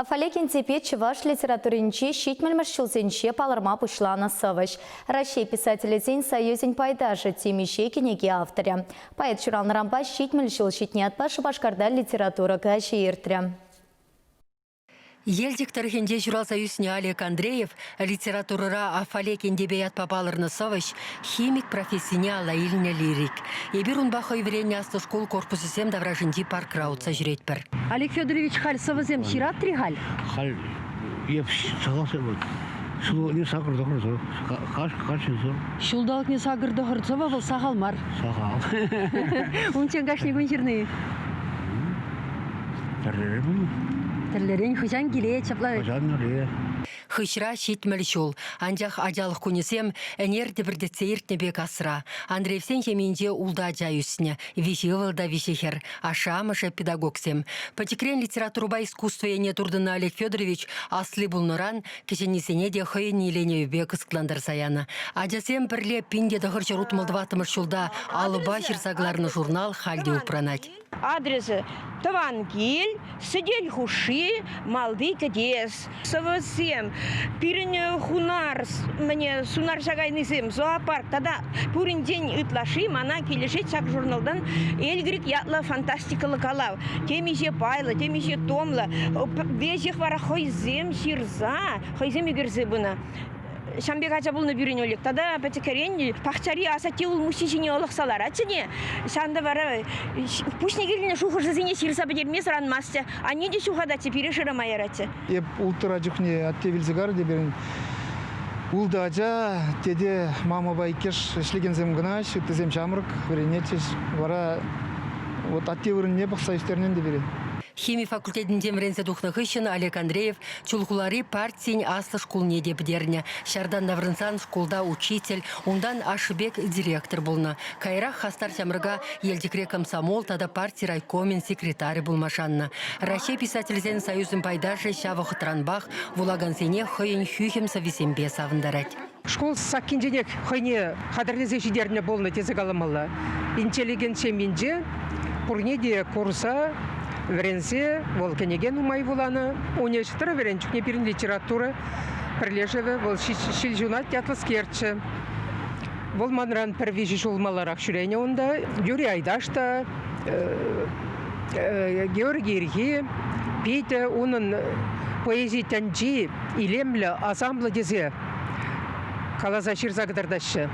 Афалекин тепе чуваш литературинче щитмельмаш чулзенче паларма пушлана савыш. Россия писателезен союзен пайдажы темище кенеге авторя. Поэт чуралны рамба щитмель жыл щитне атпашы башкарда литература гаши иртря. Елдик тарихинде журал союзне Олег Андреев литературыра Афалекин дебеят папаларны савыш химик профессионал илне лирик. Ебир унбахо еврейне асты школ корпусысем давражинди парк раутса жүретпір. Олег Федорович халь савызем шират три халь? Халь, еп сағасы вот. Шул не сагыр дохырзо, кашынзо. Шулдалық не сагыр дохырзо был сағалмар. Сағал. Унчен кашни гунчерны. Терлерин хыжан келе чаплай. Хышра щитмел шул. Анжақ ажалық күнесем энерді бірді цейіртнебек асыра. Андреевсен жеменде улда жайусыне. Вишевалда вишехер. Ашамыша педагогсем. Потекрен литературуба искусство ене турдына Олег Федорович асли булныран кешенесене де хыйын еленеубек ыскландар саяна. Ажасем бірле пинде дағырчы рутмалдыватымыр шулда алыба шырсагларны журнал халде упранать. Адресы Тавангиль, Сидель Хуши, Малды Кадес, Савасем, Пирин Хунар, мне Сунар Шагайнисем, зоопарк, тогда Пурин день Итлаши, Мана Килишет, Сак журналдан, Эльгрик Ятла фантастика локалав, Темище Пайла, Темище Томла, Везих Вара Хойзем, Ширза, Хойзем Игерзебуна. Шамбек ача булны бюрин олек. Тада пәтекерен пахчари асати ул мусичине олықсалар. Ачыне шанда бара пушне келіне шухы жизыне ширса бедермес ранмасты. Они де шухада теперь шырамайарачы. Еп ултыра жүхне аттевилзігар деберін. Улда ача теде мама байкеш шлегензем гына, шүттізем шамырық, веренетеш. Бара вот аттевірін не бұқса үстерінен деберін. Химия факультетінде мрензе духны хыщын Олег Андреев чулхулары партиин асты шкулне депдерне. Шардан Наврынсан школда учитель, ундан Ашыбек директор болны. Кайрах хастар чамырга елдикре комсомол тада партий райкомен секретарь булмашанна. Россия писательзен союзын пайдажы шавы хытранбах вулагансене хыйын хюхем сависембе савындарать. Школ саккинженек хыйне хадарлезе жидерне болны тезе галамалла. Интеллигенция минже пурнеде курса Вренсе, волкенеген умай вулана, унешітірі веренчукне бірін литература бірлежеві, вол шилжунат ятлас керчі. Вол манран первежі жолмаларақ шүрейне онда, Юрий Айдашта, Георгий Ирги, Пейте, оның поэзия тәнжи, илемлі, асамблы дезе, қалаза шырзағыдардашы.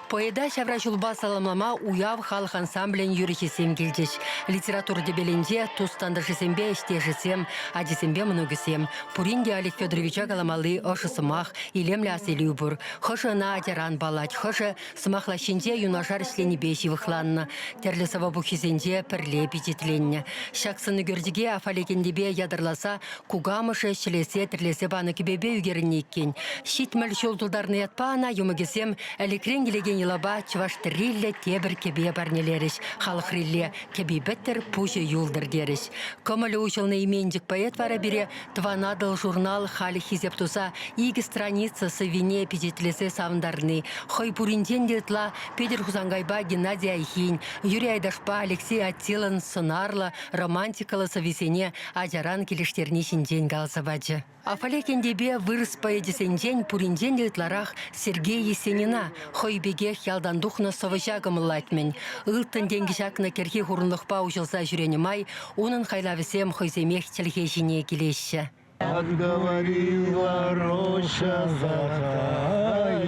Поеда шавра жулба саламлама уяв халық ансамблен юрихесем келдеш. Литература дебеленде тустандаршесембе іштешесем, адесембе многісем. Пуринде Олег Федоровича каламалы ошы сымақ, илемлі аселю бұр. Хошы на атеран балать, хошы сымақлашенде юнашар ішлені беші вықланны. Терлі савабу хизенде пірле бететленне. Шақсыны көрдіге Афалекендебе ядырласа, кугамышы шілесе тірлесе баны кебебе үгеріне еккен. Шитміл шолтылдарны ятпана юмыгесем әлекрен келеген Илаба чываштырилле тебір кебе барнелеріш, халықрилле кебе біттір пұжы юлдыр деріш. Көмілі ұшылны имендік поэт вара бере тванадыл журнал халі хизеп туса игі страница сывине педетлесе савындарны. Хой пуринтен детла Педер Хузангайба Геннадий Айхин, Юрий Айдашпа Алексей Аттилан сынарлы романтикалы сависене ажаран келіштерні шинден галсабаджы. Афалекендебе вырыс поэдесенден пуринтен детларах Сергей Есенина, хой беге ялдандухна совыжагымылайтмен. Үлттін денгішакна керхи хурынлықпа ұжылса жүрені май, оның хайлавесем хойземех челге жіне келеші. Отговорила роща золотая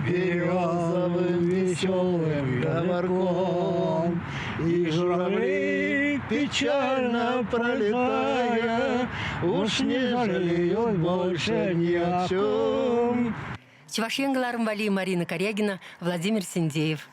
березовым веселым говорком, и журавли, печально пролетая, уж не жалеют больше ни о чем. Чевашенгаларым Вали, Марина Корягина, Владимир Синдеев.